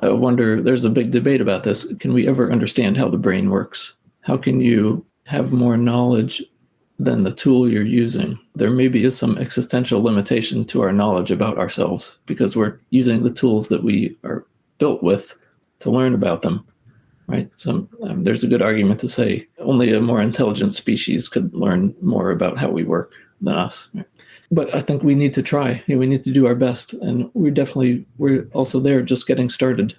I wonder, there's a big debate about this. Can we ever understand how the brain works? How can you have more knowledge than the tool you're using? There maybe is some existential limitation to our knowledge about ourselves because we're using the tools that we are built with to learn about them, right? So there's a good argument to say only a more intelligent species could learn more about how we work than us. Right? But I think we need to try. We need to do our best. And we're also there just getting started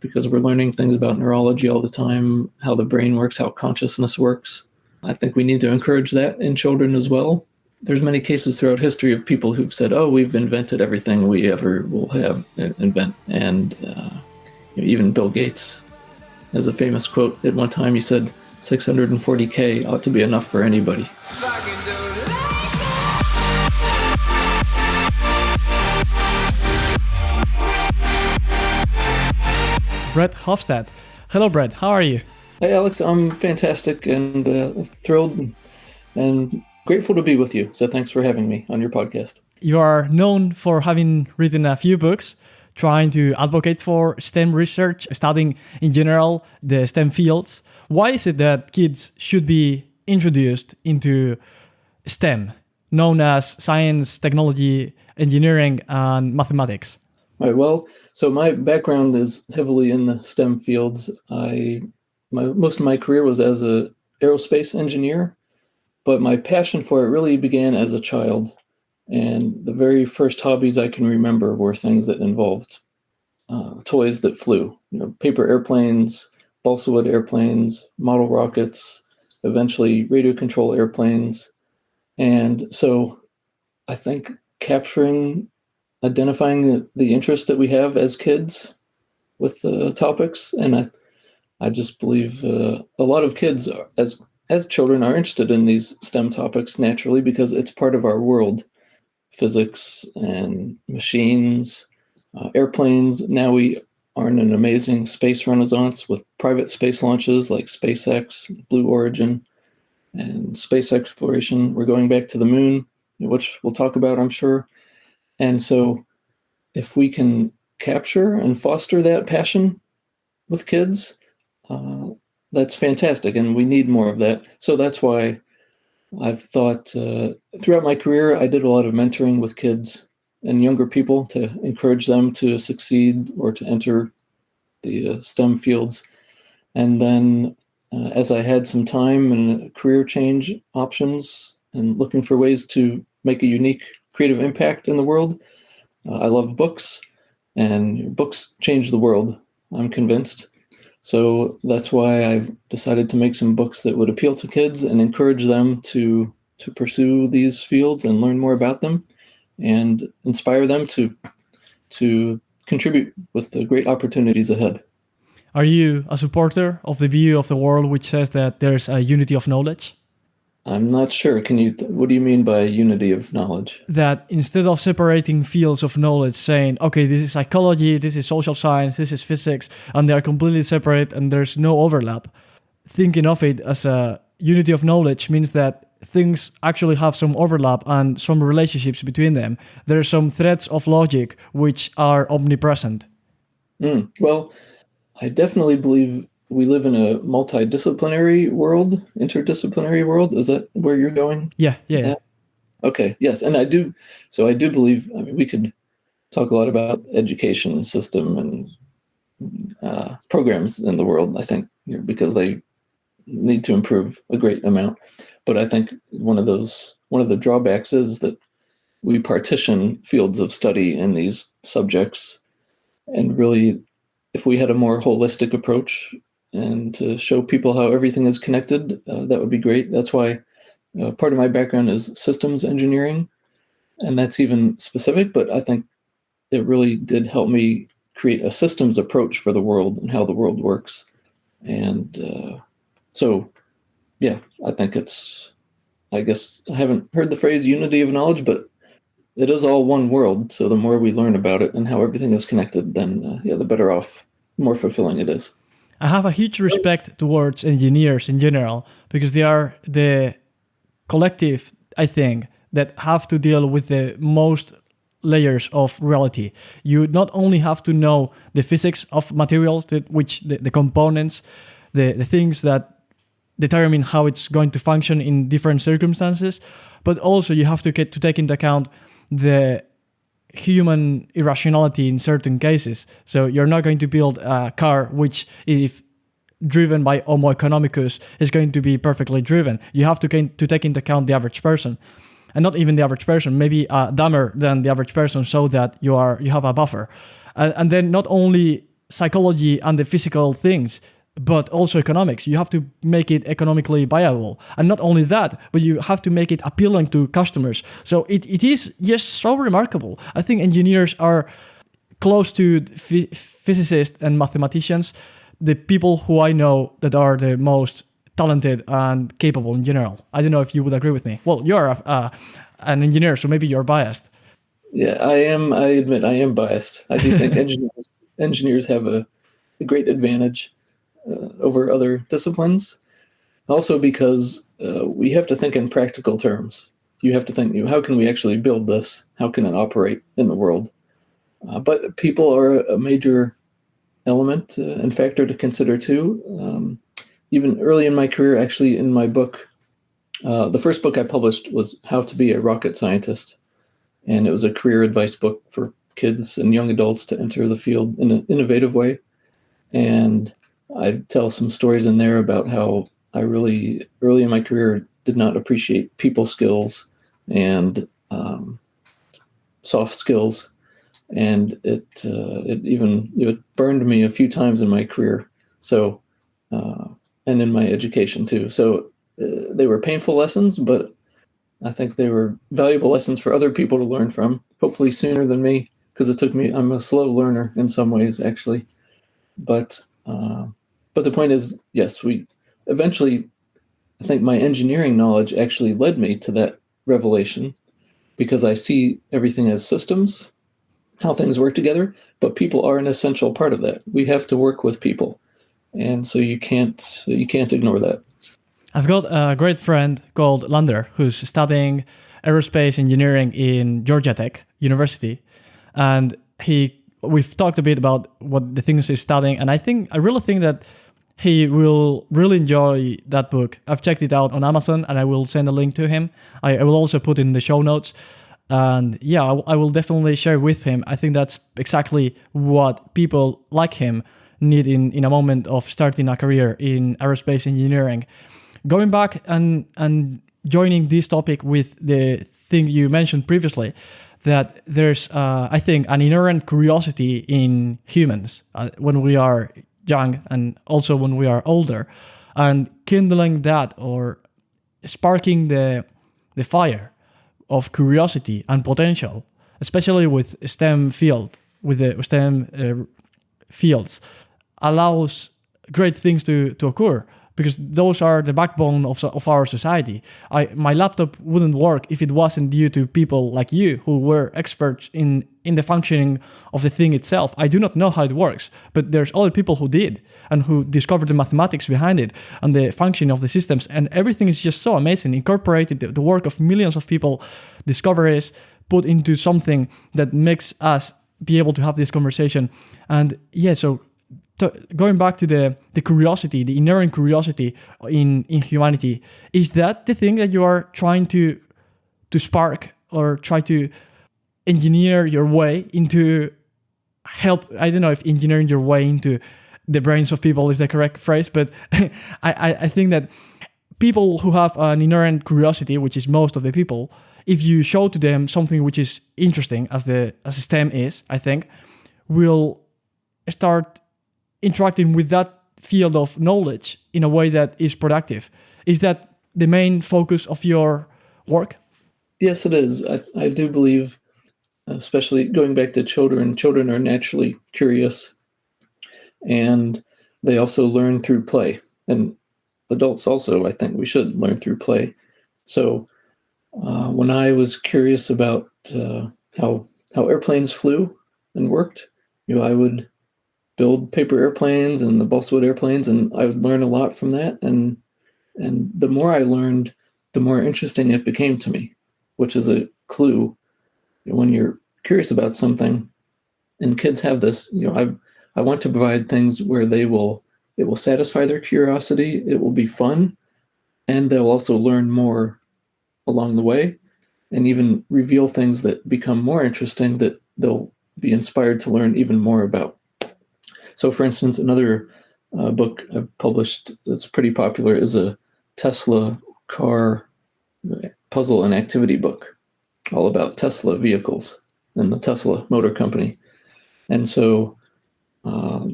because we're learning things about neurology all the time, how the brain works, how consciousness works. I think we need to encourage that in children as well. There's many cases throughout history of people who've said, oh, we've invented everything we ever will have invent. And even Bill Gates has a famous quote. At one time he said, 640K ought to be enough for anybody. Brett Hoffstadt. Hello, Brett. How are you? Hey, Alex. I'm fantastic and thrilled and grateful to be with you. So thanks for having me on your podcast. You are known for having written a few books trying to advocate for STEM research, studying in general the STEM fields. Why is it that kids should be introduced into STEM, known as science, technology, engineering, and mathematics? All right, well, so my background is heavily in the STEM fields. Most of my career was as an aerospace engineer, but my passion for it really began as a child. And the very first hobbies I can remember were things that involved toys that flew, paper airplanes, balsa wood airplanes, model rockets, eventually radio control airplanes. And so I think identifying the interest that we have as kids with the topics. And I just believe a lot of kids as children are interested in these STEM topics naturally because it's part of our world. Physics and machines, airplanes. Now we are in an amazing space renaissance with private space launches like SpaceX, Blue Origin, and space exploration. We're going back to the moon, which we'll talk about, I'm sure. And so if we can capture and foster that passion with kids, that's fantastic. And we need more of that. So that's why I've thought throughout my career, I did a lot of mentoring with kids and younger people to encourage them to succeed or to enter the STEM fields. And then as I had some time and career change options and looking for ways to make a unique creative impact in the world, I love books, and books change the world, I'm convinced. So that's why I've decided to make some books that would appeal to kids and encourage them to pursue these fields and learn more about them and inspire them to contribute with the great opportunities ahead. Are you a supporter of the view of the world which says that there's a unity of knowledge? I'm not sure. What do you mean by unity of knowledge? That instead of separating fields of knowledge, saying, okay, this is psychology, this is social science, this is physics, and they are completely separate and there's no overlap, thinking of it as a unity of knowledge means that things actually have some overlap and some relationships between them. There are some threads of logic which are omnipresent. Well, I definitely believe we live in a multidisciplinary world, interdisciplinary world. Is that where you're going? Yeah. Okay, yes. And I do believe, we could talk a lot about education system and programs in the world, I think, because they need to improve a great amount. But I think one of the drawbacks is that we partition fields of study in these subjects. And really, if we had a more holistic approach and to show people how everything is connected, that would be great. That's why part of my background is systems engineering, and that's even specific, but I think it really did help me create a systems approach for the world and how the world works. And I think I guess I haven't heard the phrase unity of knowledge, but it is all one world. So the more we learn about it and how everything is connected, then the better off, more fulfilling it is. I have a huge respect towards engineers in general because they are the collective, I think, that have to deal with the most layers of reality. You not only have to know the physics of materials, the components, the things that determine how it's going to function in different circumstances, but also you have to get to take into account the human irrationality in certain cases. So you're not going to build a car which, if driven by Homo economicus, is going to be perfectly driven. You have to take into account the average person, and not even the average person, maybe dumber than the average person, so that you have a buffer. And then not only psychology and the physical things, but also economics. You have to make it economically viable. And not only that, but you have to make it appealing to customers. So it is just so remarkable. I think engineers are close to physicists and mathematicians, the people who I know that are the most talented and capable in general. I don't know if you would agree with me. Well, you're an engineer, so maybe you're biased. Yeah, I am. I admit I am biased. I do think engineers have a great advantage over other disciplines. Also because we have to think in practical terms. You have to think, how can we actually build this? How can it operate in the world? But people are a major element and factor to consider too. Even early in my career, actually in my book, the first book I published was How to Be a Rocket Scientist. And it was a career advice book for kids and young adults to enter the field in an innovative way. And I tell some stories in there about how I really, early in my career, did not appreciate people skills and soft skills. And it even burned me a few times in my career. So, and in my education too. So they were painful lessons, but I think they were valuable lessons for other people to learn from, hopefully sooner than me, because it took me, I'm a slow learner in some ways, actually. But the point is, yes, we eventually, I think my engineering knowledge actually led me to that revelation, because I see everything as systems, how things work together, but people are an essential part of that. We have to work with people. And so you can't ignore that. I've got a great friend called Lander who's studying aerospace engineering in Georgia Tech University, and we've talked a bit about what the things he's studying, and I really think that he will really enjoy that book. I've checked it out on Amazon, and I will send a link to him. I will also put in the show notes. And yeah, I will definitely share with him. I think that's exactly what people like him need in a moment of starting a career in aerospace engineering. Going back and joining this topic with the thing you mentioned previously, that there's, I think, an inherent curiosity in humans when we are young and also when we are older, and kindling that or sparking the fire of curiosity and potential, especially with the STEM fields, allows great things to occur, because those are the backbone of our society. My laptop wouldn't work if it wasn't due to people like you who were experts in the functioning of the thing itself. I do not know how it works, but there's other people who did and who discovered the mathematics behind it and the functioning of the systems, and everything is just so amazing. Incorporated the work of millions of people, discoveries put into something that makes us be able to have this conversation. And yeah, so going back to the curiosity, the inherent curiosity in humanity, is that the thing that you are trying to spark or try to engineer your way into help? I don't know if engineering your way into the brains of people is the correct phrase, but I think that people who have an inherent curiosity, which is most of the people, if you show to them something which is interesting, as STEM is, I think, will start interacting with that field of knowledge in a way that is productive. Is that the main focus of your work? Yes, it is. I do believe, especially going back to children are naturally curious, and they also learn through play. And adults also, I think we should learn through play. So when I was curious about how airplanes flew and worked, I would build paper airplanes and the balsa wood airplanes, and I would learn a lot from that. And the more I learned, the more interesting it became to me, which is a clue. When you're curious about something, and kids have this, I want to provide things where it will satisfy their curiosity, it will be fun, and they'll also learn more along the way, and even reveal things that become more interesting that they'll be inspired to learn even more about. So, for instance, another book I've published that's pretty popular is a Tesla car puzzle and activity book, all about Tesla vehicles and the Tesla Motor Company. And so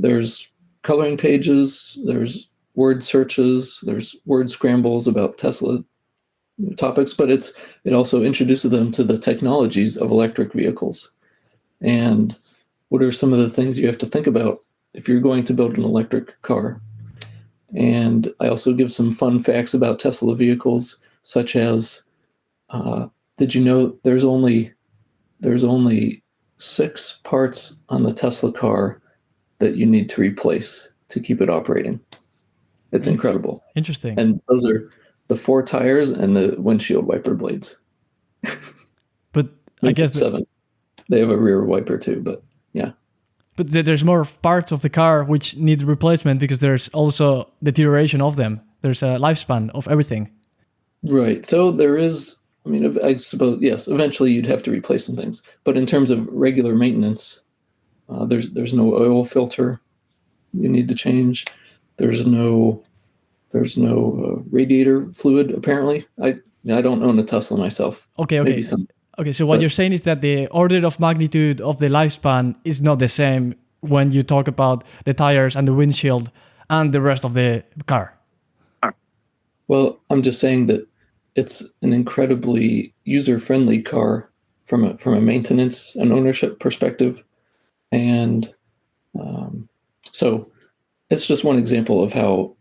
there's coloring pages, there's word searches, there's word scrambles about Tesla topics, but it also introduces them to the technologies of electric vehicles. And what are some of the things you have to think about if you're going to build an electric car? And I also give some fun facts about Tesla vehicles, such as, did you know there's only 6 parts on the Tesla car that you need to replace to keep it operating? It's incredible. Interesting. And those are the 4 tires and the windshield wiper blades. But I guess 7. They have a rear wiper too, but yeah. But there's more parts of the car which need replacement because there's also deterioration of them. There's a lifespan of everything. Right. So there is, I suppose, yes, eventually you'd have to replace some things. But in terms of regular maintenance, there's no oil filter you need to change. There's no radiator fluid, apparently. I don't own a Tesla myself. Okay. Maybe some. Okay, so what you're saying is that the order of magnitude of the lifespan is not the same when you talk about the tires and the windshield and the rest of the car. Well, I'm just saying that it's an incredibly user-friendly car from a maintenance and ownership perspective. And so it's just one example of how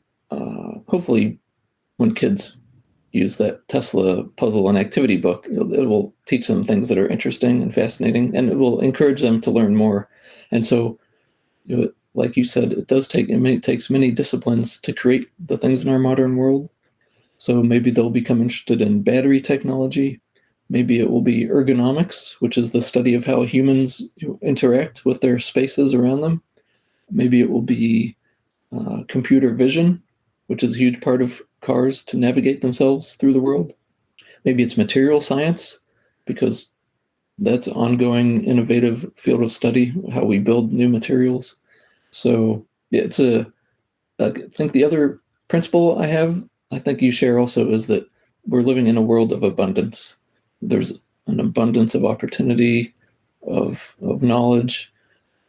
hopefully when kids use that Tesla puzzle and activity book, it will teach them things that are interesting and fascinating, and it will encourage them to learn more. And so, like you said, it takes many disciplines to create the things in our modern world. So maybe they'll become interested in battery technology. Maybe it will be ergonomics, which is the study of how humans interact with their spaces around them. Maybe it will be computer vision, which is a huge part of cars to navigate themselves through the world. Maybe it's material science, because that's an ongoing innovative field of study, how we build new materials. So yeah, I think the other principle I think you share also, is that we're living in a world of abundance. There's an abundance of opportunity, of knowledge,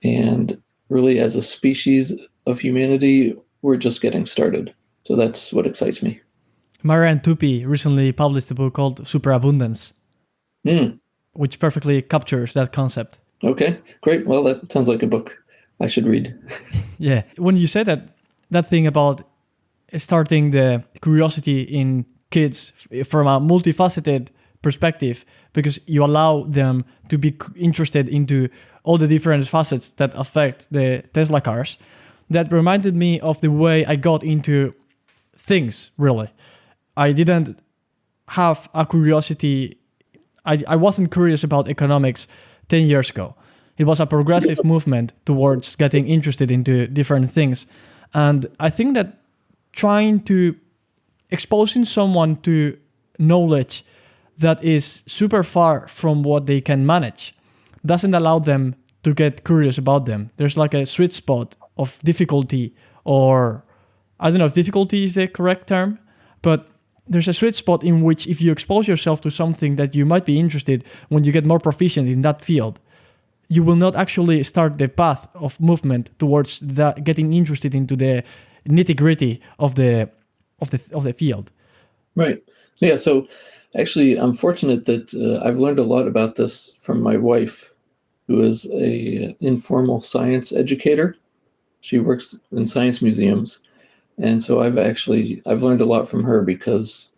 and really as a species of humanity, we're just getting started. So that's what excites me. Marianne Tupy recently published a book called Superabundance, which perfectly captures that concept. Okay, great. Well, that sounds like a book I should read. Yeah. When you said that thing about starting the curiosity in kids from a multifaceted perspective, because you allow them to be interested into all the different facets that affect the Tesla cars, that reminded me of the way I got into things, really. I didn't have a curiosity. I wasn't curious about economics 10 years ago. It was a progressive movement towards getting interested into different things. And I think that exposing someone to knowledge that is super far from what they can manage doesn't allow them to get curious about them. There's like a sweet spot of difficulty, or I don't know if difficulty is the correct term, but there's a sweet spot in which if you expose yourself to something that you might be interested, when you get more proficient in that field, you will not actually start the path of movement towards that, getting interested into the nitty-gritty of the field. Right. Yeah. So actually, I'm fortunate that I've learned a lot about this from my wife, who is a informal science educator. She works in science museums. And so I've learned a lot from her, because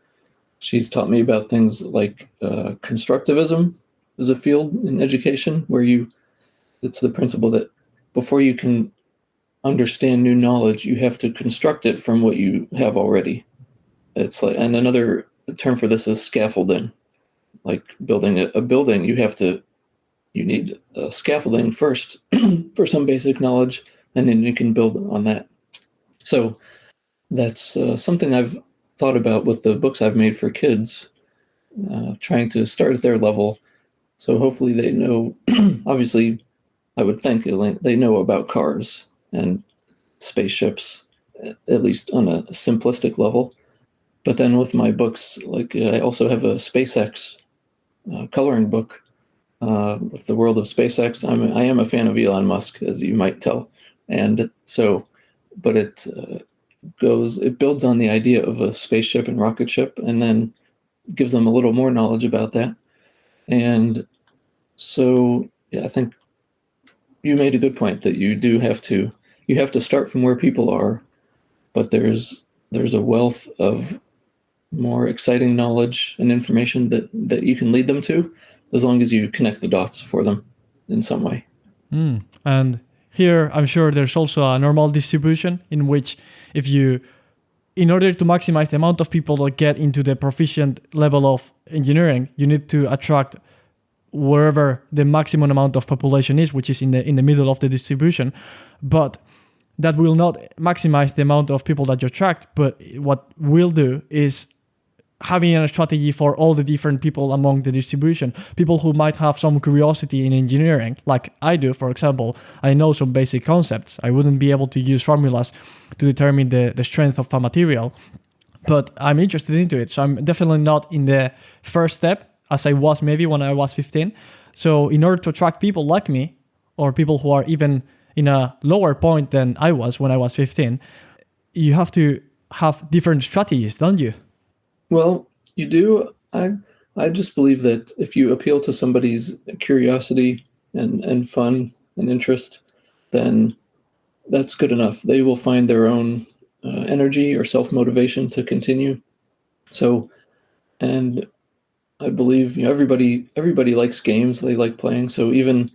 she's taught me about things like constructivism is a field in education where it's the principle that before you can understand new knowledge, you have to construct it from what you have already. It's like, and another term for this is scaffolding. Like building a building, you have to you need scaffolding first for some basic knowledge, and then you can build on that. So that's something I've thought about with the books I've made for kids, trying to start at their level. So hopefully they know, obviously, I would think they know about cars and spaceships, at least on a simplistic level. But then with my books, like I also have a SpaceX coloring book with the world of SpaceX. I am a fan of Elon Musk, as you might tell, and so, but it builds on the idea of a spaceship and rocket ship, and then gives them a little more knowledge about that. And so, yeah, I think you made a good point that you have to start from where people are, but there's a wealth of more exciting knowledge and information that you can lead them to, as long as you connect the dots for them in some way. And here, I'm sure there's also a normal distribution in which in order to maximize the amount of people that get into the proficient level of engineering, you need to attract wherever the maximum amount of population is, which is in the middle of the distribution. But that will not maximize the amount of people that you attract. But what will do is having a strategy for all the different people among the distribution, people who might have some curiosity in engineering, like I do, for example. I know some basic concepts. I wouldn't be able to use formulas to determine the strength of a material, but I'm interested into it. So I'm definitely not in the first step, as I was maybe when I was 15. So in order to attract people like me, or people who are even in a lower point than I was when I was 15, you have to have different strategies, don't you? Well, you do. I just believe that if you appeal to somebody's curiosity and fun and interest, then that's good enough. They will find their own energy or self-motivation to continue. So, and I believe everybody likes games. They like playing. So even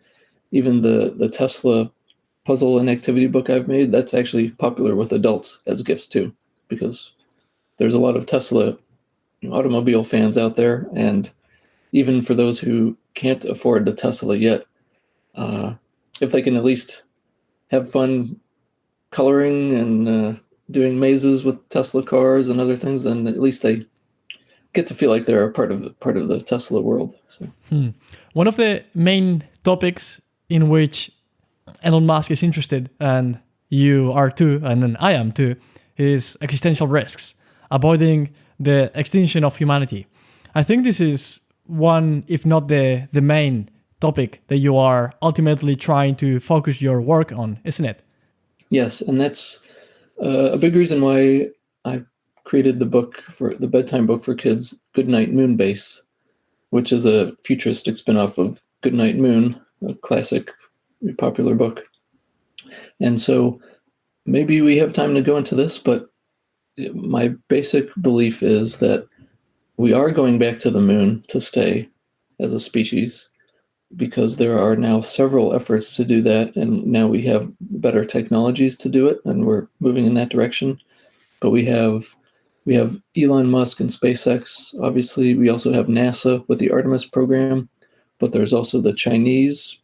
the Tesla puzzle and activity book I've made, that's actually popular with adults as gifts too, because there's a lot of Tesla automobile fans out there, and even for those who can't afford the Tesla yet, if they can at least have fun coloring and doing mazes with Tesla cars and other things, then at least they get to feel like they're a part of the Tesla world. So. One of the main topics in which Elon Musk is interested, and you are too, and then I am too, is existential risks, avoiding the extinction of humanity. I think this is one, if not the main topic that you are ultimately trying to focus your work on, isn't it? Yes, and that's a big reason why I created the bedtime book for kids, Goodnight Moon Base, which is a futuristic spin-off of Goodnight Moon, a classic, popular book. And so maybe we have time to go into this, but my basic belief is that we are going back to the moon to stay as a species, because there are now several efforts to do that, and now we have better technologies to do it, and we're moving in that direction. But we have Elon Musk and SpaceX. Obviously, we also have NASA with the Artemis program, but there's also the Chinese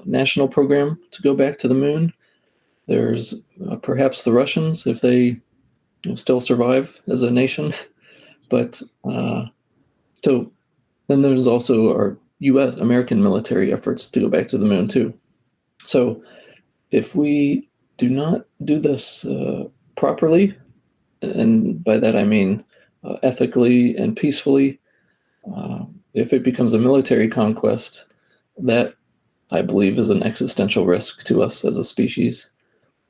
national program to go back to the moon. There's perhaps the Russians, if they still survive as a nation. But so then there's also our U.S. American military efforts to go back to the moon too. So if we do not do this properly, and by that I mean ethically and peacefully, if it becomes a military conquest, that I believe is an existential risk to us as a species.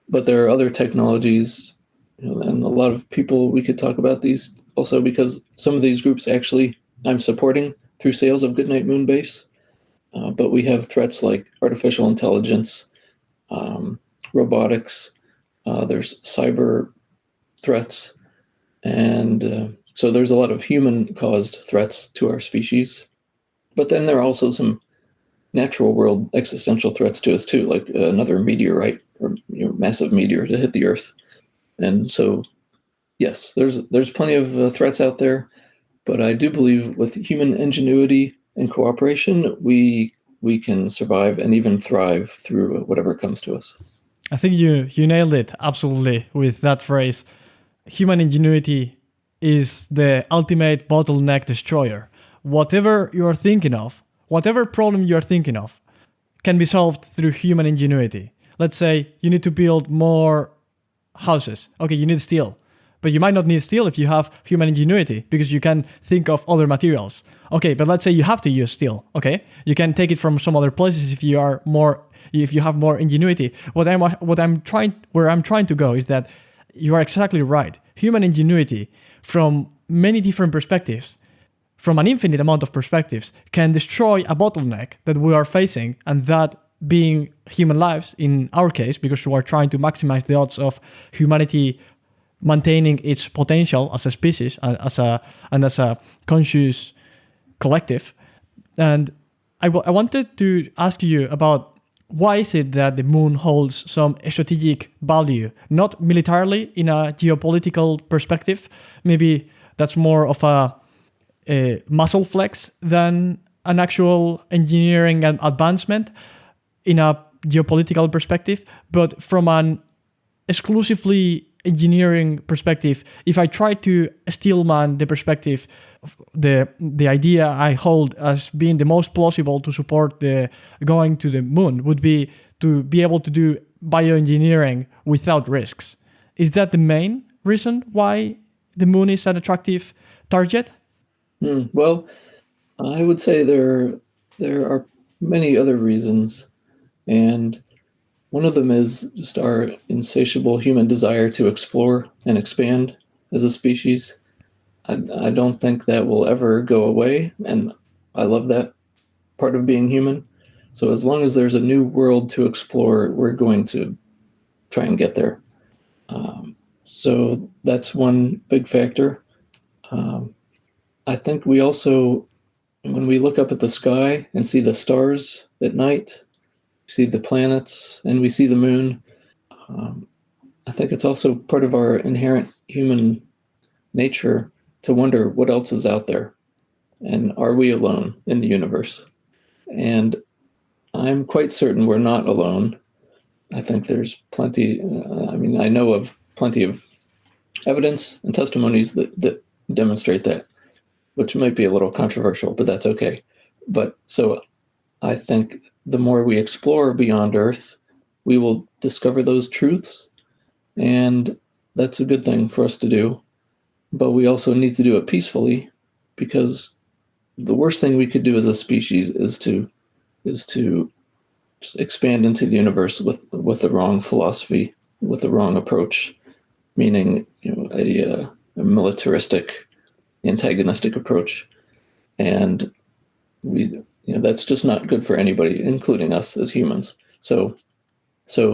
But there are other technologies, and a lot of people, we could talk about these also, because some of these groups actually I'm supporting through sales of Goodnight Moon Base. But we have threats like artificial intelligence, robotics, there's cyber threats, and so there's a lot of human-caused threats to our species. But then there are also some natural world existential threats to us too, like another meteorite or massive meteor to hit the Earth. And so, yes, there's plenty of threats out there, but I do believe with human ingenuity and cooperation, we we can survive and even thrive through whatever comes to us. I think you nailed it absolutely with that phrase. Human ingenuity is the ultimate bottleneck destroyer. Whatever you are thinking of, whatever problem you are thinking of, can be solved through human ingenuity. Let's say you need to build more houses. Okay, you need steel. But you might not need steel if you have human ingenuity, because you can think of other materials. Okay, but let's say you have to use steel. Okay, you can take it from some other places if you have more ingenuity. Where I'm trying to go is that you are exactly right. Human ingenuity, from many different perspectives, from an infinite amount of perspectives, can destroy a bottleneck that we are facing, and that being human lives in our case, because we are trying to maximize the odds of humanity maintaining its potential as a species and as a conscious collective. And I wanted to ask you about, why is it that the moon holds some strategic value, not militarily in a geopolitical perspective? Maybe that's more of a muscle flex than an actual engineering and advancement in a geopolitical perspective, but from an exclusively engineering perspective, if I try to steelman the perspective, the idea I hold as being the most plausible to support the going to the moon would be to be able to do bioengineering without risks. Is that the main reason why the moon is an attractive target? Well, I would say there are many other reasons, and one of them is just our insatiable human desire to explore and expand as a species. I don't think that will ever go away, and I love that part of being human. So as long as there's a new world to explore, we're going to try and get there. So that's one big factor. I think we also, when we look up at the sky and see the stars at night, see the planets, and we see the moon, I think it's also part of our inherent human nature to wonder what else is out there, and are we alone in the universe? And I'm quite certain we're not alone. I think there's plenty, I know of plenty of evidence and testimonies that demonstrate that, which might be a little controversial, but that's okay. But so I think the more we explore beyond Earth, we will discover those truths, and that's a good thing for us to do. But we also need to do it peacefully, because the worst thing we could do as a species is to just expand into the universe with the wrong philosophy, with the wrong approach, meaning a militaristic, antagonistic approach, and that's just not good for anybody, including us as humans. So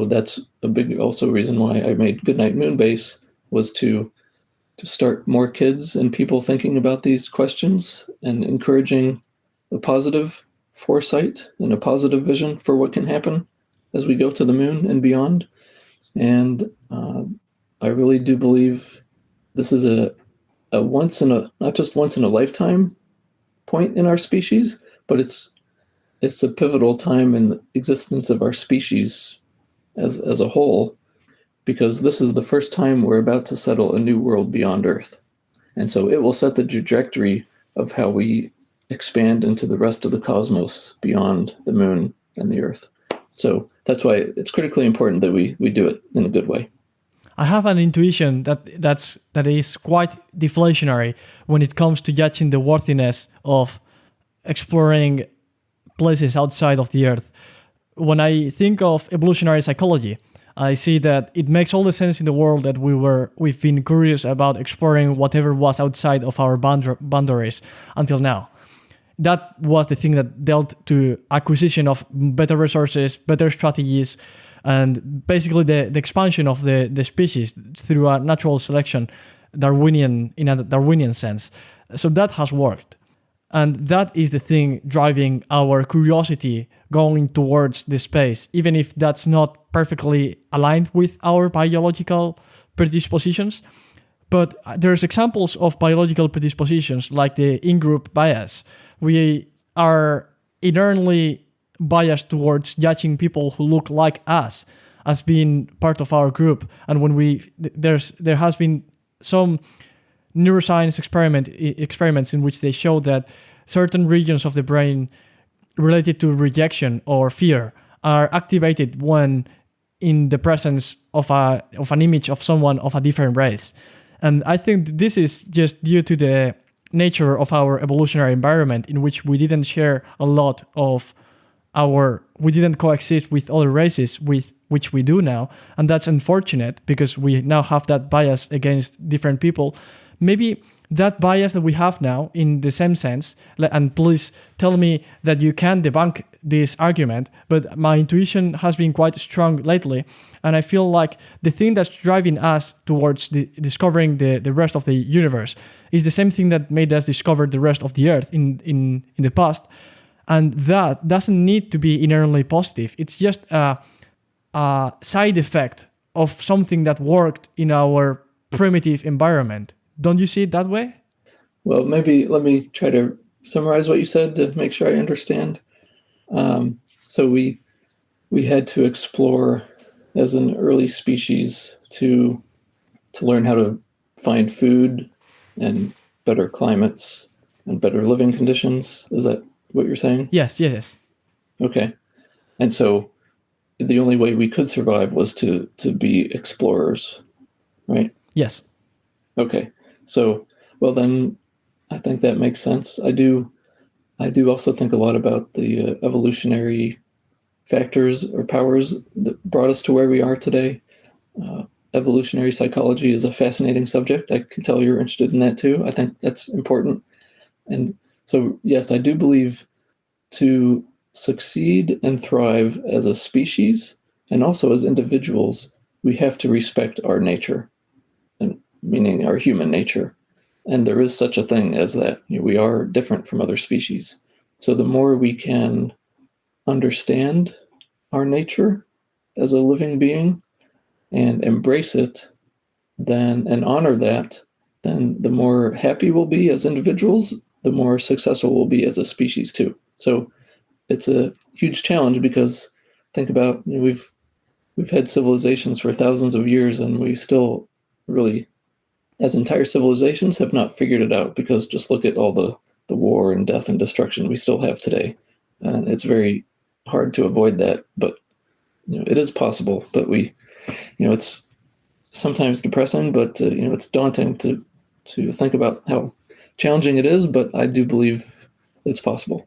that's a big also reason why I made Goodnight Moon Base, was to start more kids and people thinking about these questions and encouraging a positive foresight and a positive vision for what can happen as we go to the moon and beyond. And I really do believe this is a not just once in a lifetime point in our species, but it's a pivotal time in the existence of our species as a whole, because this is the first time we're about to settle a new world beyond Earth. And so it will set the trajectory of how we expand into the rest of the cosmos beyond the moon and the Earth. So that's why it's critically important that we do it in a good way. I have an intuition that is quite deflationary when it comes to judging the worthiness of exploring places outside of the Earth. When I think of evolutionary psychology, I see that it makes all the sense in the world that we've been curious about exploring whatever was outside of our boundaries until now. That was the thing that dealt to acquisition of better resources, better strategies, and basically the expansion of the species through a natural selection, in a Darwinian sense. So that has worked. And that is the thing driving our curiosity going towards the space, even if that's not perfectly aligned with our biological predispositions. But there's examples of biological predispositions like the in-group bias. We are inherently bias towards judging people who look like us as being part of our group. And when there has been some neuroscience experiments in which they show that certain regions of the brain related to rejection or fear are activated when in the presence of an image of someone of a different race. And I think this is just due to the nature of our evolutionary environment, in which we didn't share a lot of we didn't coexist with other races, with which we do now. And that's unfortunate, because we now have that bias against different people. Maybe that bias that we have now, in the same sense, and please tell me that you can debunk this argument, but my intuition has been quite strong lately, and I feel like the thing that's driving us towards discovering the rest of the universe is the same thing that made us discover the rest of the Earth in the past, and that doesn't need to be inherently positive. It's just a side effect of something that worked in our primitive environment. Don't you see it that way? Well, maybe let me try to summarize what you said to make sure I understand. So we had to explore as an early species to learn how to find food and better climates and better living conditions. Is that what you're saying? Yes. Okay. And so the only way we could survive was to be explorers, right? Yes. Okay. So, well, then I think that makes sense. I do also think a lot about the evolutionary factors or powers that brought us to where we are today. Evolutionary psychology is a fascinating subject. I can tell you're interested in that too. I think that's important. And so, yes, I do believe to succeed and thrive as a species and also as individuals, we have to respect our nature, and meaning our human nature. And there is such a thing as that. We are different from other species. So the more we can understand our nature as a living being and embrace it, then and honor that, then the more happy we'll be as individuals, the more successful we'll be as a species too. So it's a huge challenge, because think about, we've had civilizations for thousands of years, and we still really, as entire civilizations, have not figured it out, because just look at all the war and death and destruction we still have today. It's very hard to avoid that, but it is possible. But it's sometimes depressing, but it's daunting to think about how challenging it is. But I do believe it's possible.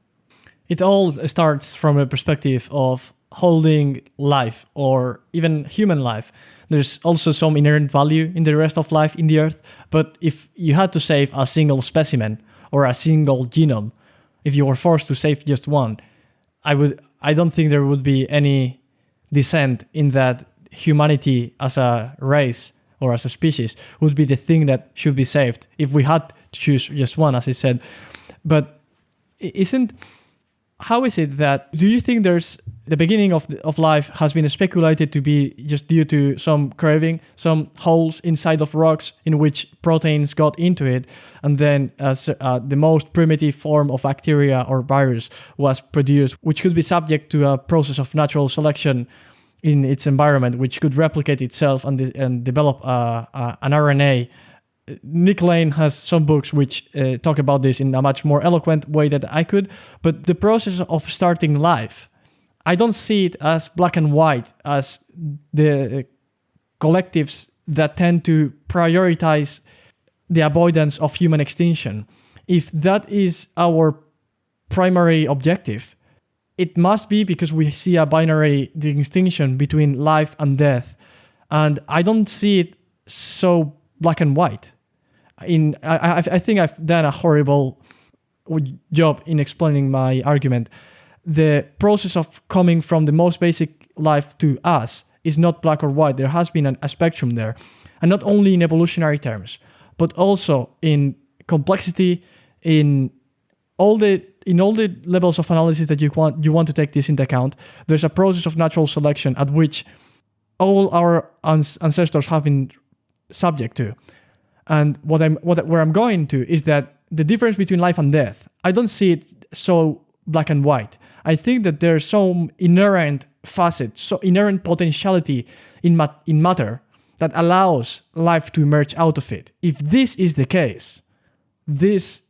It all starts from a perspective of holding life, or even human life. There's also some inherent value in the rest of life in the Earth. But if you had to save a single specimen or a single genome, if you were forced to save just one, I don't think there would be any dissent in that humanity as a race or as a species would be the thing that should be saved if we had to choose just one, as I said. But how is it that, do you think there's the beginning of life has been speculated to be just due to some craving, some holes inside of rocks in which proteins got into it, and then as the most primitive form of bacteria or virus was produced, which could be subject to a process of natural selection in its environment, which could replicate itself and develop an RNA. Nick Lane has some books which talk about this in a much more eloquent way than I could, but the process of starting life, I don't see it as black and white as the collectives that tend to prioritize the avoidance of human extinction. If that is our primary objective, it must be because we see a binary distinction between life and death, and I don't see it so black and white. I think I've done a horrible job in explaining my argument. The process of coming from the most basic life to us is not black or white. There has been a spectrum there, and not only in evolutionary terms, but also in complexity, in all the levels of analysis that you want to take this into account. There's a process of natural selection at which all our ancestors have been subject to. And where I'm going to is that the difference between life and death, I don't see it so black and white. I think that there's some inherent facet, so inherent potentiality in matter that allows life to emerge out of it. If this is the case, this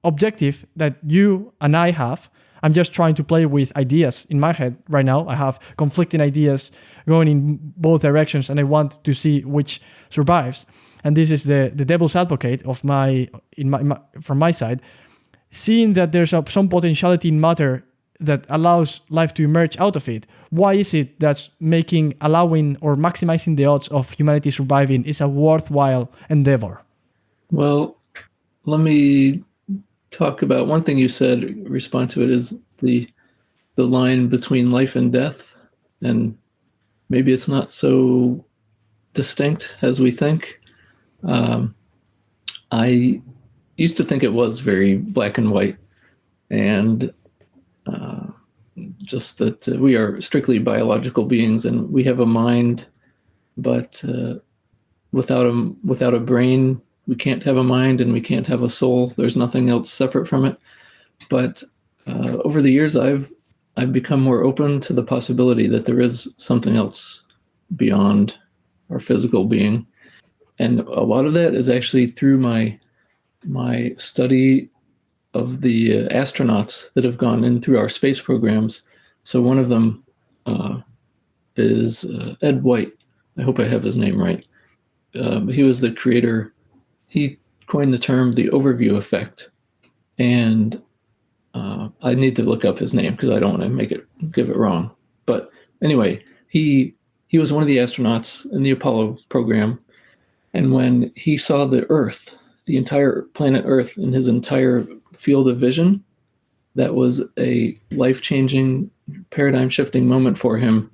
objective that you and I have, I'm just trying to play with ideas in my head right now. I have conflicting ideas going in both directions, and I want to see which survives. And this is the devil's advocate of from my side, seeing that there's some potentiality in matter that allows life to emerge out of it. Why is it that allowing or maximizing the odds of humanity surviving is a worthwhile endeavor? Well, let me talk about one thing you said, respond to it, is the line between life and death. And maybe it's not so distinct as we think. I used to think it was very black and white, and just that we are strictly biological beings and we have a mind, but without a brain, we can't have a mind and we can't have a soul. There's nothing else separate from it. But over the years, I've become more open to the possibility that there is something else beyond our physical being. And a lot of that is actually through my study of the astronauts that have gone in through our space programs. So one of them is Ed White. I hope I have his name right. He was the creator. He coined the term the overview effect. And I need to look up his name because I don't want to give it wrong. But anyway, he was one of the astronauts in the Apollo program. And when he saw the Earth, the entire planet Earth in his entire field of vision, that was a life-changing, paradigm-shifting moment for him,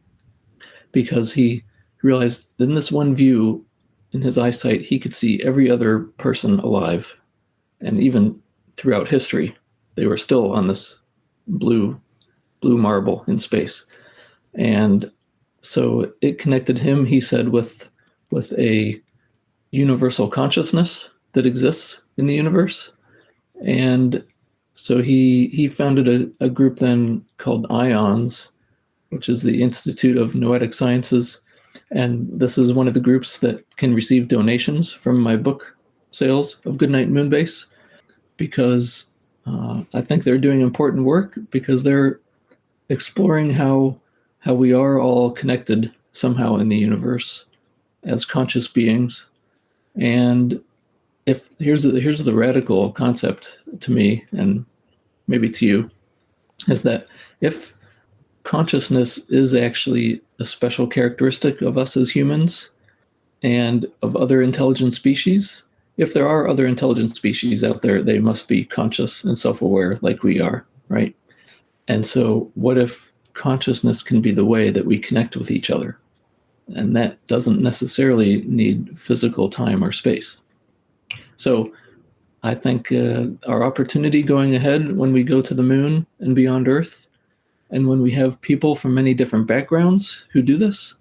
because he realized that in this one view, in his eyesight, he could see every other person alive. And even throughout history, they were still on this blue marble in space. And so it connected him, he said, with a universal consciousness that exists in the universe. And so he founded a group then called IONS, which is the Institute of Noetic Sciences. And this is one of the groups that can receive donations from my book sales of Goodnight Moon Base, because I think they're doing important work, because they're exploring how we are all connected somehow in the universe as conscious beings. And here's the radical concept to me, and maybe to you, is that if consciousness is actually a special characteristic of us as humans and of other intelligent species, if there are other intelligent species out there, they must be conscious and self-aware like we are, right? And so what if consciousness can be the way that we connect with each other? And that doesn't necessarily need physical time or space. So I think our opportunity going ahead when we go to the moon and beyond Earth, and when we have people from many different backgrounds who do this,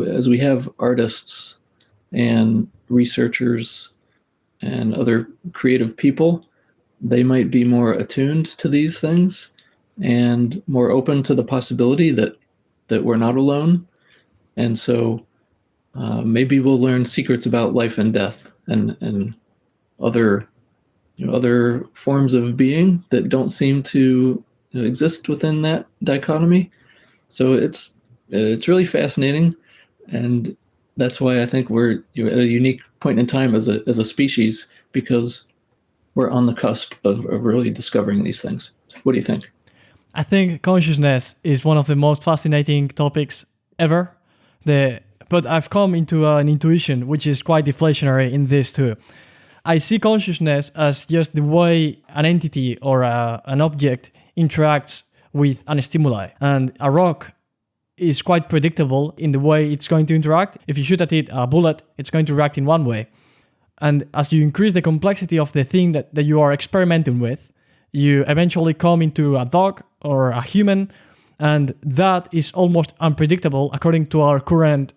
as we have artists and researchers and other creative people, they might be more attuned to these things and more open to the possibility that we're not alone. And so maybe we'll learn secrets about life and death and other forms of being that don't seem to exist within that dichotomy. So it's really fascinating, and that's why I think we're at a unique point in time as a species, because we're on the cusp of really discovering these things. What do you think? I think consciousness is one of the most fascinating topics ever. But I've come into an intuition which is quite deflationary in this too. I see consciousness as just the way an entity or an object interacts with a stimuli. And a rock is quite predictable in the way it's going to interact. If you shoot at it a bullet, it's going to react in one way. And as you increase the complexity of the thing that you are experimenting with, you eventually come into a dog or a human, and that is almost unpredictable according to our current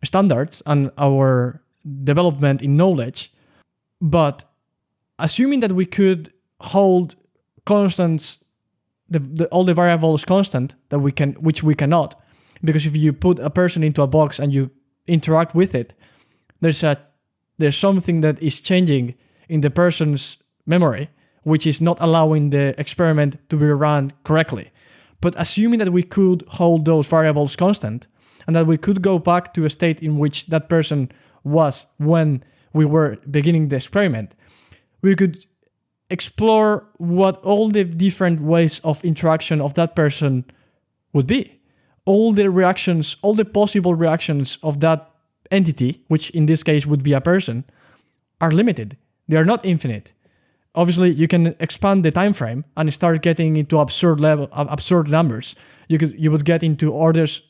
standards and our development in knowledge. But assuming that we could hold constant all the variables constant which we cannot, because if you put a person into a box and you interact with it, there's something that is changing in the person's memory, which is not allowing the experiment to be run correctly. But assuming that we could hold those variables constant and that we could go back to a state in which that person was when we were beginning the experiment, we could explore what all the different ways of interaction of that person would be. All the reactions, all the possible reactions of that entity, which in this case would be a person, are limited. They are not infinite. Obviously, you can expand the time frame and start getting into absurd numbers. You would get into orders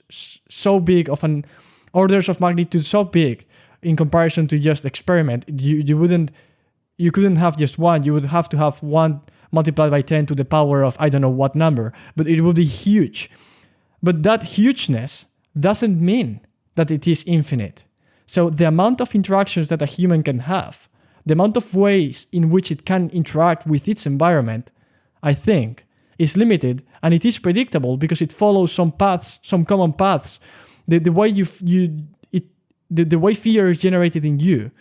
of magnitude so big in comparison to just experiment. You couldn't have just one. You would have to have 1 multiplied by 10 to the power of I don't know what number, but it would be huge. But that hugeness doesn't mean that it is infinite. So the amount of interactions that a human can have, the amount of ways in which it can interact with its environment, I think, is limited, and it is predictable because it follows some paths, some common paths. The way fear is generated in you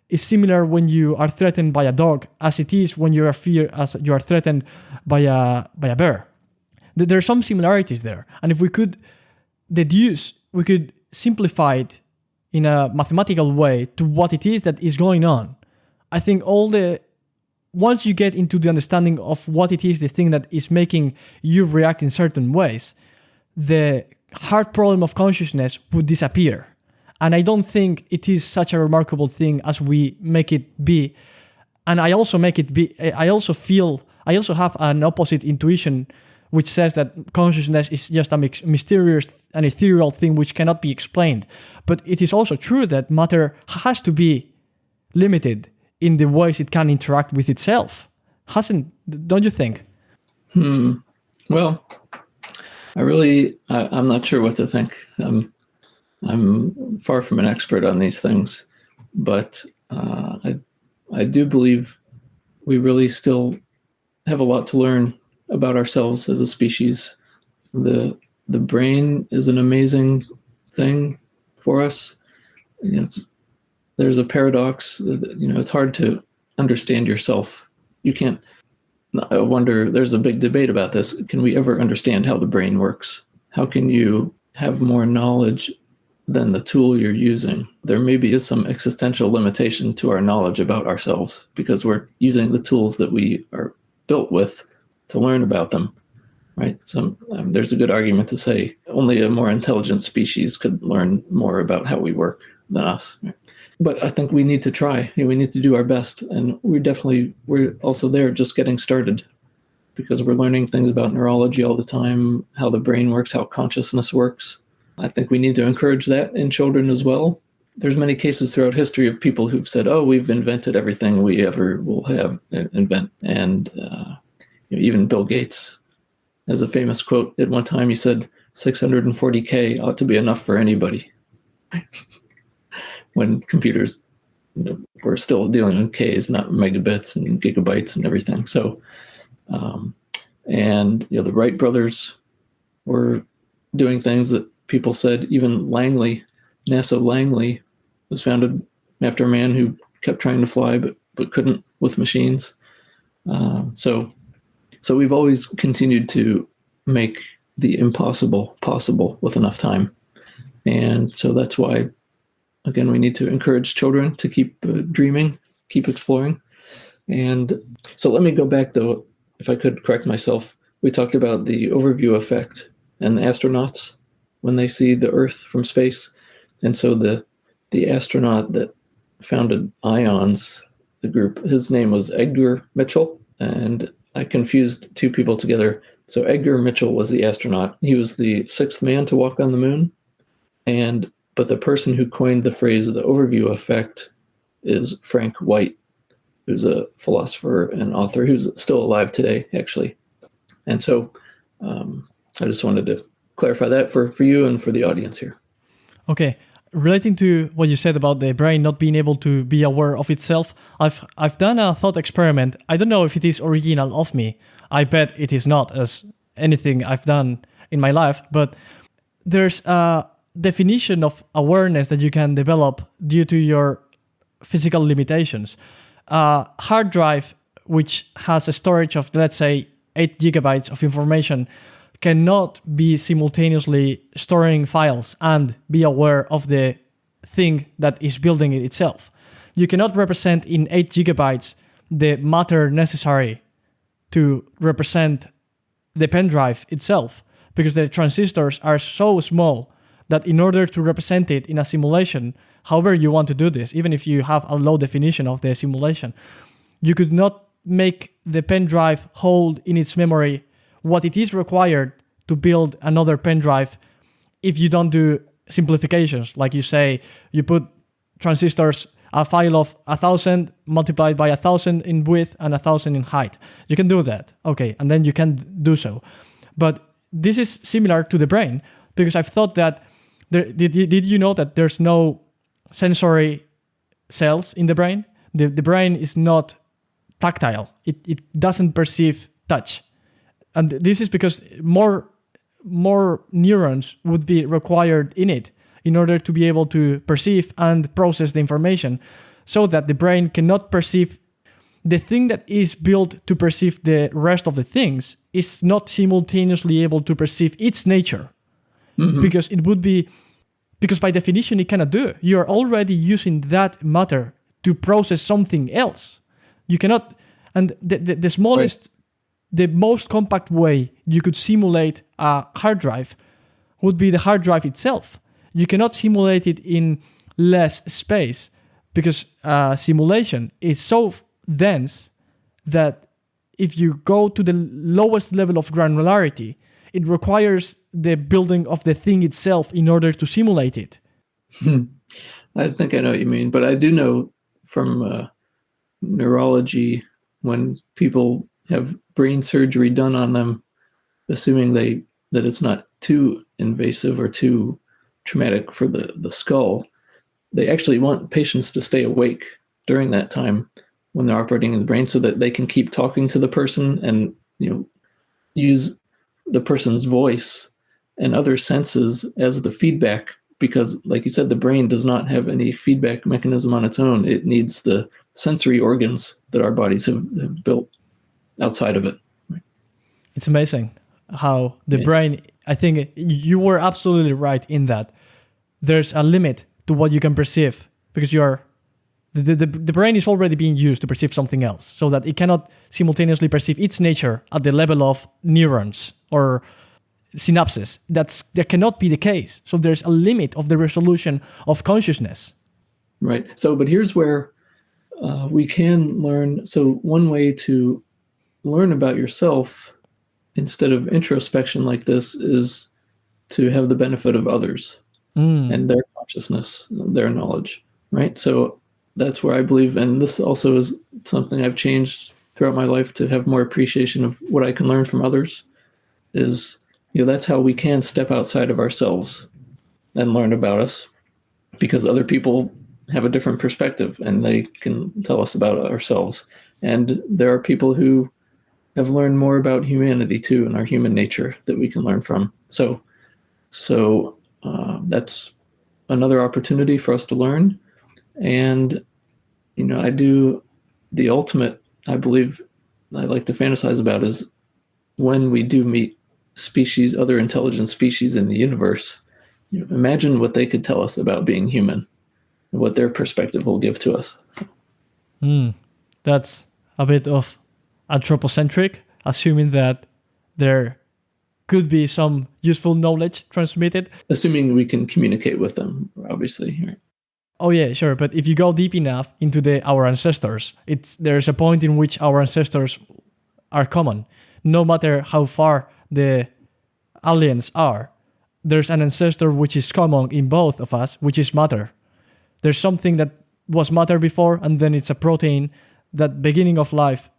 is similar when you are threatened by a dog as it is when you are threatened by a bear. There are some similarities there, and if we could simplify it in a mathematical way to what it is that is going on. I think once you get into the understanding of what it is, the thing that is making you react in certain ways, the hard problem of consciousness would disappear. And I don't think it is such a remarkable thing as we make it be. And I also have an opposite intuition, which says that consciousness is just a mysterious and ethereal thing which cannot be explained. But it is also true that matter has to be limited in the ways it can interact with itself. Don't you think? Well, I'm not sure what to think. I'm far from an expert on these things, but I do believe we really still have a lot to learn about ourselves as a species. The brain is an amazing thing for us. There's a paradox. It's hard to understand yourself. You can't. I wonder. There's a big debate about this. Can we ever understand how the brain works? How can you have more knowledge than the tool you're using? There maybe is some existential limitation to our knowledge about ourselves because we're using the tools that we are built with to learn about them, right? So there's a good argument to say only a more intelligent species could learn more about how we work than us. But I think we need to try. We need to do our best, and we're also there just getting started because we're learning things about neurology all the time, how the brain works, how consciousness works. I think we need to encourage that in children as well. There's many cases throughout history of people who've said, "Oh, we've invented everything we ever will invent," and even Bill Gates has a famous quote. At one time, he said, "640K ought to be enough for anybody." When computers were still dealing in Ks, not megabits and gigabytes and everything. So, the Wright brothers were doing things that people said. Even NASA Langley was founded after a man who kept trying to fly but couldn't with machines. So we've always continued to make the impossible possible with enough time. And so that's why, again, we need to encourage children to keep dreaming, keep exploring. And so let me go back, though, if I could correct myself. We talked about the overview effect and the astronauts when they see the Earth from space. And so the astronaut that founded IONS, the group, his name was Edgar Mitchell, and I confused two people together. So Edgar Mitchell was the astronaut. He was the sixth man to walk on the moon. But the person who coined the phrase the overview effect is Frank White, who's a philosopher and author who's still alive today, actually. And so I just wanted to clarify that for you and for the audience here. Okay. Relating to what you said about the brain not being able to be aware of itself, I've done a thought experiment. I don't know if it is original of me. I bet it is not, as anything I've done in my life, but there's a definition of awareness that you can develop due to your physical limitations. Hard drive, which has a storage of, let's say, 8 gigabytes of information, cannot be simultaneously storing files and be aware of the thing that is building it itself. You cannot represent in 8 gigabytes the matter necessary to represent the pen drive itself, because the transistors are so small that in order to represent it in a simulation, however you want to do this, even if you have a low definition of the simulation, you could not make the pen drive hold in its memory what it is required to build another pen drive if you don't do simplifications. Like you say, you put transistors, a file of 1,000 multiplied by 1,000 in width and 1,000 in height. You can do that, okay, and then you can do so. But this is similar to the brain, because I've thought that, did you know that there's no sensory cells in the brain? The brain is not tactile. It doesn't perceive touch. And this is because more neurons would be required in it in order to be able to perceive and process the information, so that the brain cannot perceive the thing that is built to perceive the rest of the things is not simultaneously able to perceive its nature. Mm-hmm. Because by definition it cannot do. You are already using that matter to process something else. You cannot, and the smallest, the most compact way you could simulate a hard drive would be the hard drive itself. You cannot simulate it in less space, because simulation is so dense that if you go to the lowest level of granularity, it requires the building of the thing itself in order to simulate it. I think I know what you mean, but I do know from neurology, when people have brain surgery done on them, assuming that it's not too invasive or too traumatic for the skull, they actually want patients to stay awake during that time when they're operating in the brain, so that they can keep talking to the person and, use the person's voice and other senses as the feedback, because like you said, the brain does not have any feedback mechanism on its own. It needs the sensory organs that our bodies have built outside of it. It's amazing how the brain, I think you were absolutely right in that there's a limit to what you can perceive, because the brain is already being used to perceive something else, so that it cannot simultaneously perceive its nature at the level of neurons or synapses. That cannot be the case. So there's a limit of the resolution of consciousness. Right. So, but here's where we can learn. So one way to learn about yourself instead of introspection like this is to have the benefit of others and their consciousness, their knowledge, right? So that's where I believe, and this also is something I've changed throughout my life to have more appreciation of what I can learn from others, is, that's how we can step outside of ourselves and learn about us, because other people have a different perspective and they can tell us about ourselves. And there are people who have learned more about humanity too, and our human nature that we can learn from. So that's another opportunity for us to learn. And, I do the ultimate, I believe I like to fantasize about, is when we do meet other intelligent species in the universe, imagine what they could tell us about being human and what their perspective will give to us. That's a bit of anthropocentric, assuming that there could be some useful knowledge transmitted. Assuming we can communicate with them, obviously. Right? Oh yeah, sure. But if you go deep enough into our ancestors, there's a point in which our ancestors are common. No matter how far the aliens are, there's an ancestor which is common in both of us, which is matter. There's something that was matter before, and then it's a protein. That beginning of life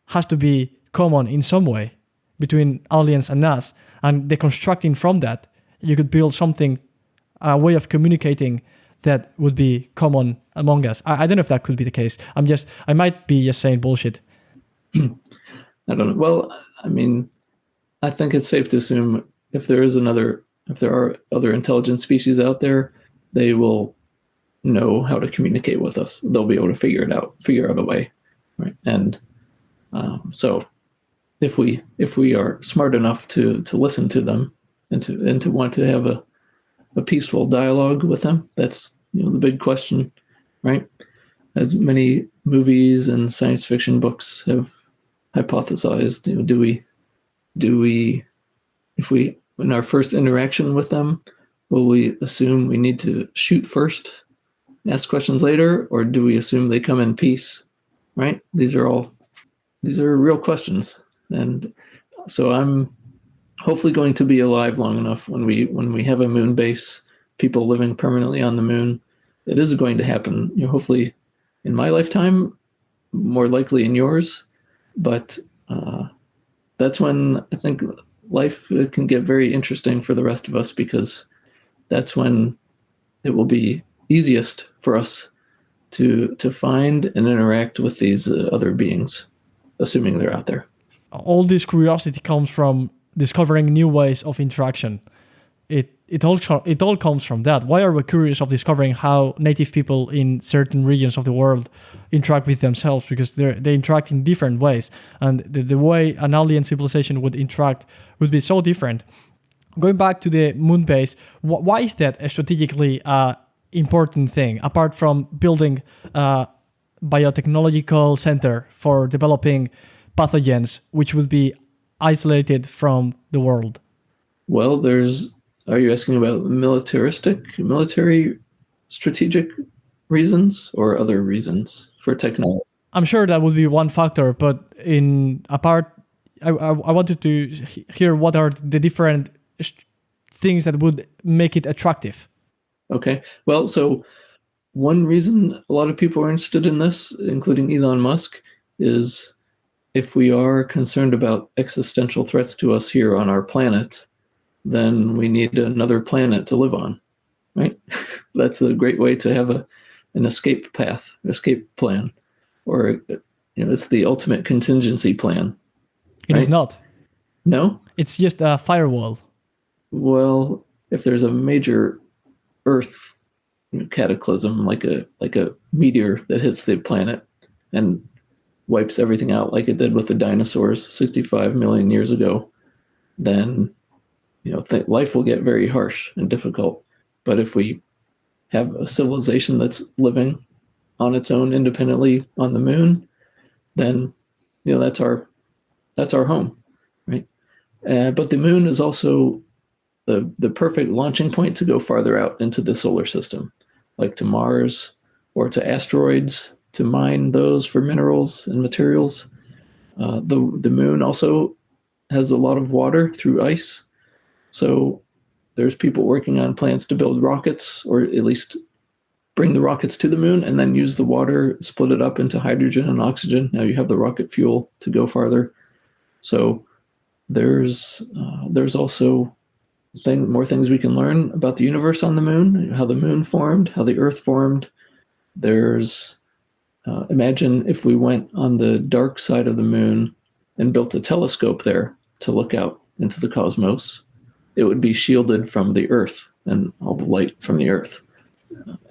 has to be common in some way between aliens and us, and deconstructing from that, you could build something, a way of communicating that would be common among us. I don't know if that could be the case. I might be just saying bullshit. I don't know. Well, I mean, I think it's safe to assume if there are other intelligent species out there, they will know how to communicate with us. They'll be able to figure out a way, right? And so if we are smart enough to listen to them and to want to have a peaceful dialogue with them, that's the big question, right? As many movies and science fiction books have hypothesized, do we if we in our first interaction with them, will we assume we need to shoot first, ask questions later, or do we assume they come in peace? Right? These are real questions, and so I'm hopefully going to be alive long enough when we have a moon base, people living permanently on the moon. It is going to happen, hopefully in my lifetime, more likely in yours, but that's when I think life can get very interesting for the rest of us, because that's when it will be easiest for us to find and interact with these other beings, assuming they're out there. All this curiosity comes from discovering new ways of interaction. It all comes from that. Why are we curious of discovering how native people in certain regions of the world interact with themselves? Because they interact in different ways, and the way an alien civilization would interact would be so different. Going back to the moon base, why is that a strategically important thing, apart from building a biotechnological center for developing pathogens, which would be isolated from the world? Well, are you asking about military strategic reasons or other reasons for technology? I'm sure that would be one factor, but I wanted to hear what are the different things that would make it attractive. Okay. Well, so one reason a lot of people are interested in this, including Elon Musk, is if we are concerned about existential threats to us here on our planet, then we need another planet to live on, right? That's a great way to have an escape plan, or it's the ultimate contingency plan. It is not. No? It's just a firewall. Well, if there's a major Earth cataclysm, like a meteor that hits the planet and wipes everything out, like it did with the dinosaurs 65 million years ago, then life will get very harsh and difficult. But if we have a civilization that's living on its own independently on the moon, then that's our home, right? But the moon is also the perfect launching point to go farther out into the solar system, like to Mars or to asteroids, to mine those for minerals and materials. The moon also has a lot of water through ice. So there's people working on plans to build rockets, or at least bring the rockets to the moon and then use the water, split it up into hydrogen and oxygen. Now you have the rocket fuel to go farther. So there's also more things we can learn about the universe on the moon, how the moon formed, how the Earth formed. There's imagine if we went on the dark side of the moon and built a telescope there to look out into the cosmos. It would be shielded from the Earth and all the light from the Earth.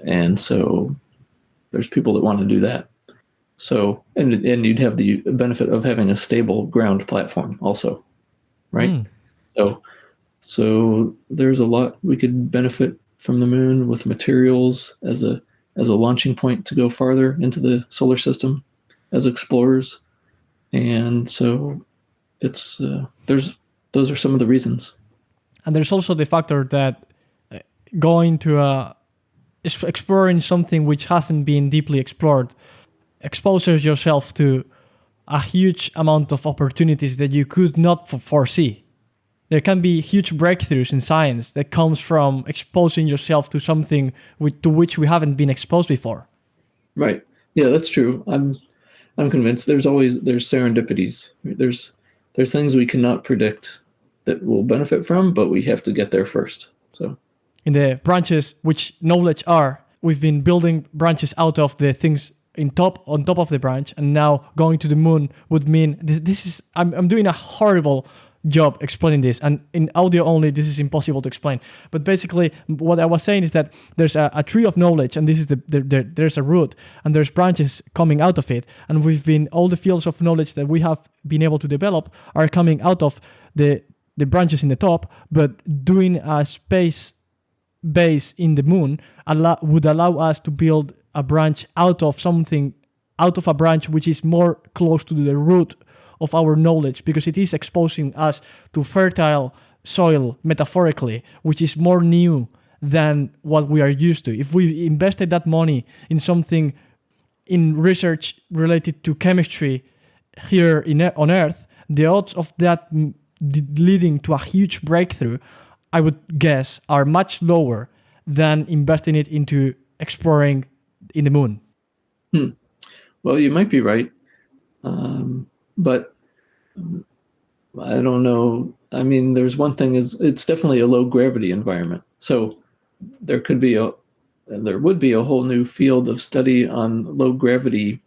And so there's people that want to do that. So, and you'd have the benefit of having a stable ground platform also, right? So there's a lot we could benefit from the moon with materials as a launching point to go farther into the solar system as explorers. And so it's those are some of the reasons. And there's also the factor that going to exploring something which hasn't been deeply explored exposes yourself to a huge amount of opportunities that you could not foresee. There can be huge breakthroughs in science that comes from exposing yourself to something to which we haven't been exposed before. Right. Yeah, that's true. I'm convinced there's serendipities. There's things we cannot predict that we'll benefit from, but we have to get there first. So in the branches which knowledge are, we've been building branches out of the things on top of the branch, and now going to the moon would mean this is I'm doing a horrible job explaining this, and in audio only this is impossible to explain. But basically what I was saying is that there's a tree of knowledge, and this is there's a root, and there's branches coming out of it, and all the fields of knowledge that we have been able to develop are coming out of the branches in the top. But doing a space base in the moon would allow us to build a branch out of a branch which is more close to the root of our knowledge, because it is exposing us to fertile soil, metaphorically, which is more new than what we are used to. If we invested that money in something, in research related to chemistry here on Earth, the odds of that leading to a huge breakthrough, I would guess, are much lower than investing it into exploring in the moon. Well, you might be right. But I don't know. I mean, there's one thing is it's definitely a low gravity environment. So there would be a whole new field of study on low gravity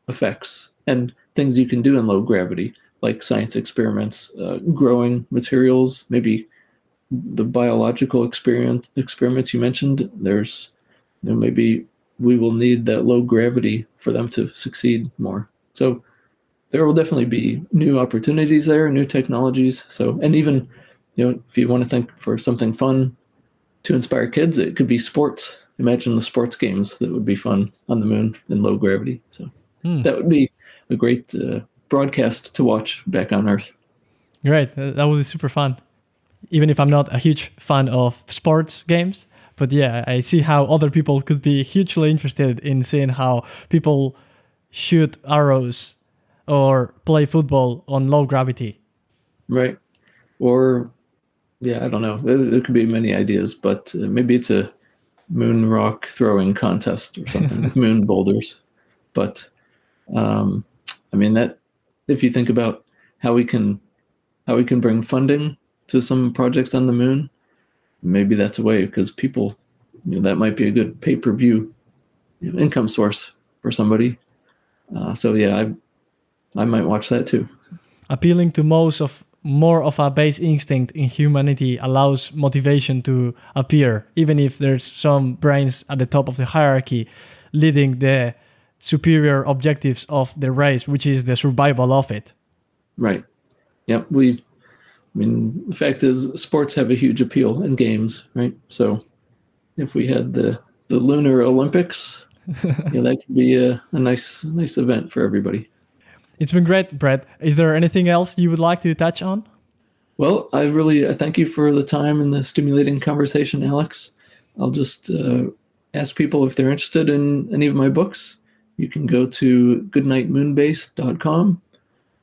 effects and things you can do in low gravity, like science experiments, growing materials, maybe the biological experiments you mentioned. There's, maybe we will need that low gravity for them to succeed more. So there will definitely be new opportunities there, new technologies. So, and even, if you want to think for something fun to inspire kids, it could be sports. Imagine the sports games that would be fun on the moon in low gravity. So that would be a great broadcast to watch back on Earth. Great. That would be super fun. Even if I'm not a huge fan of sports games, but yeah, I see how other people could be hugely interested in seeing how people shoot arrows or play football on low gravity. Right. Or, I don't know. There could be many ideas, but maybe it's a moon rock throwing contest or something with moon boulders. But, I mean, that if you think about how we can bring funding to some projects on the moon, maybe that's a way, because people, that might be a good pay-per-view income source for somebody. I might watch that too. Appealing to more of a base instinct in humanity allows motivation to appear, even if there's some brains at the top of the hierarchy leading the superior objectives of the race, which is the survival of it. Right. Yep. The fact is, sports have a huge appeal in games, right? So if we had the Lunar Olympics, that could be a nice event for everybody. It's been great, Brett. Is there anything else you would like to touch on? Well, I thank you for the time and the stimulating conversation, Alex. I'll just ask people if they're interested in any of my books. You can go to goodnightmoonbase.com,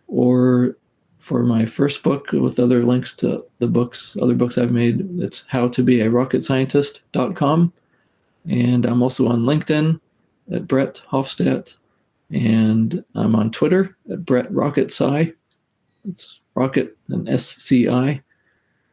or for my first book with other links to other books I've made, it's howtobearocketscientist.com. And I'm also on LinkedIn at Brett Hoffstadt. And I'm on Twitter at Brett Rocket Sci. It's Rocket and SCI.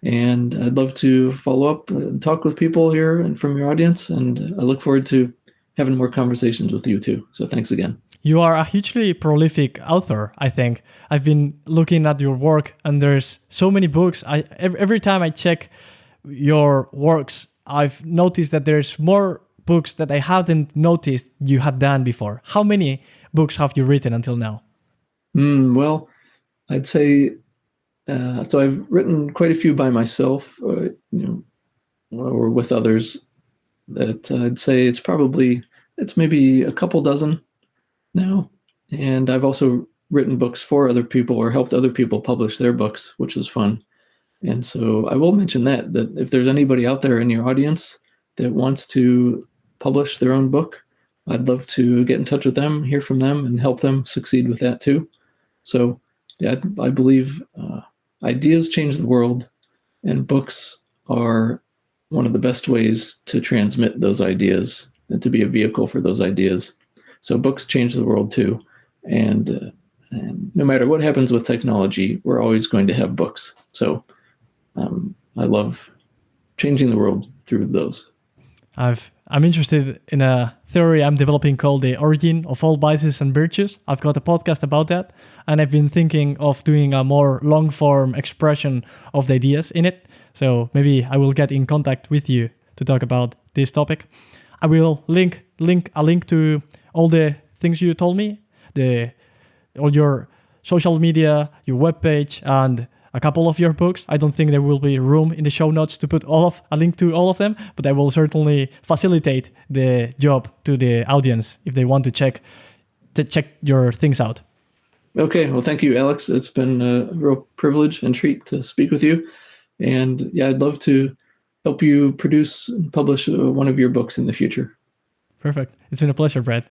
And I'd love to follow up and talk with people here and from your audience. And I look forward to having more conversations with you too. So thanks again. You are a hugely prolific author, I think. I've been looking at your work, and there's so many books. Every time I check your works, I've noticed that there's more books that I hadn't noticed you had done before. How many books have you written until now? Well, I'd say, so I've written quite a few by myself, or with others. That I'd say it's maybe a couple dozen now. And I've also written books for other people or helped other people publish their books, which is fun. And so I will mention that if there's anybody out there in your audience that wants to publish their own book, I'd love to get in touch with them, hear from them, and help them succeed with that too. So I believe ideas change the world, and books are one of the best ways to transmit those ideas and to be a vehicle for those ideas. So books change the world too. And no matter what happens with technology, we're always going to have books. So I love changing the world through those. I've I'm interested in a theory I'm developing called the origin of all vices and virtues. I've got a podcast about that, and I've been thinking of doing a more long-form expression of the ideas in it. So maybe I will get in contact with you to talk about this topic. I will link a link to all the things you told me, all your social media, your webpage, and a couple of your books. I don't think there will be room in the show notes to put a link to all of them, but I will certainly facilitate the job to the audience if they want to check your things out. Okay, well, thank you, Alex. It's been a real privilege and treat to speak with you. And yeah, I'd love to help you produce and publish one of your books in the future. Perfect. It's been a pleasure, Brad.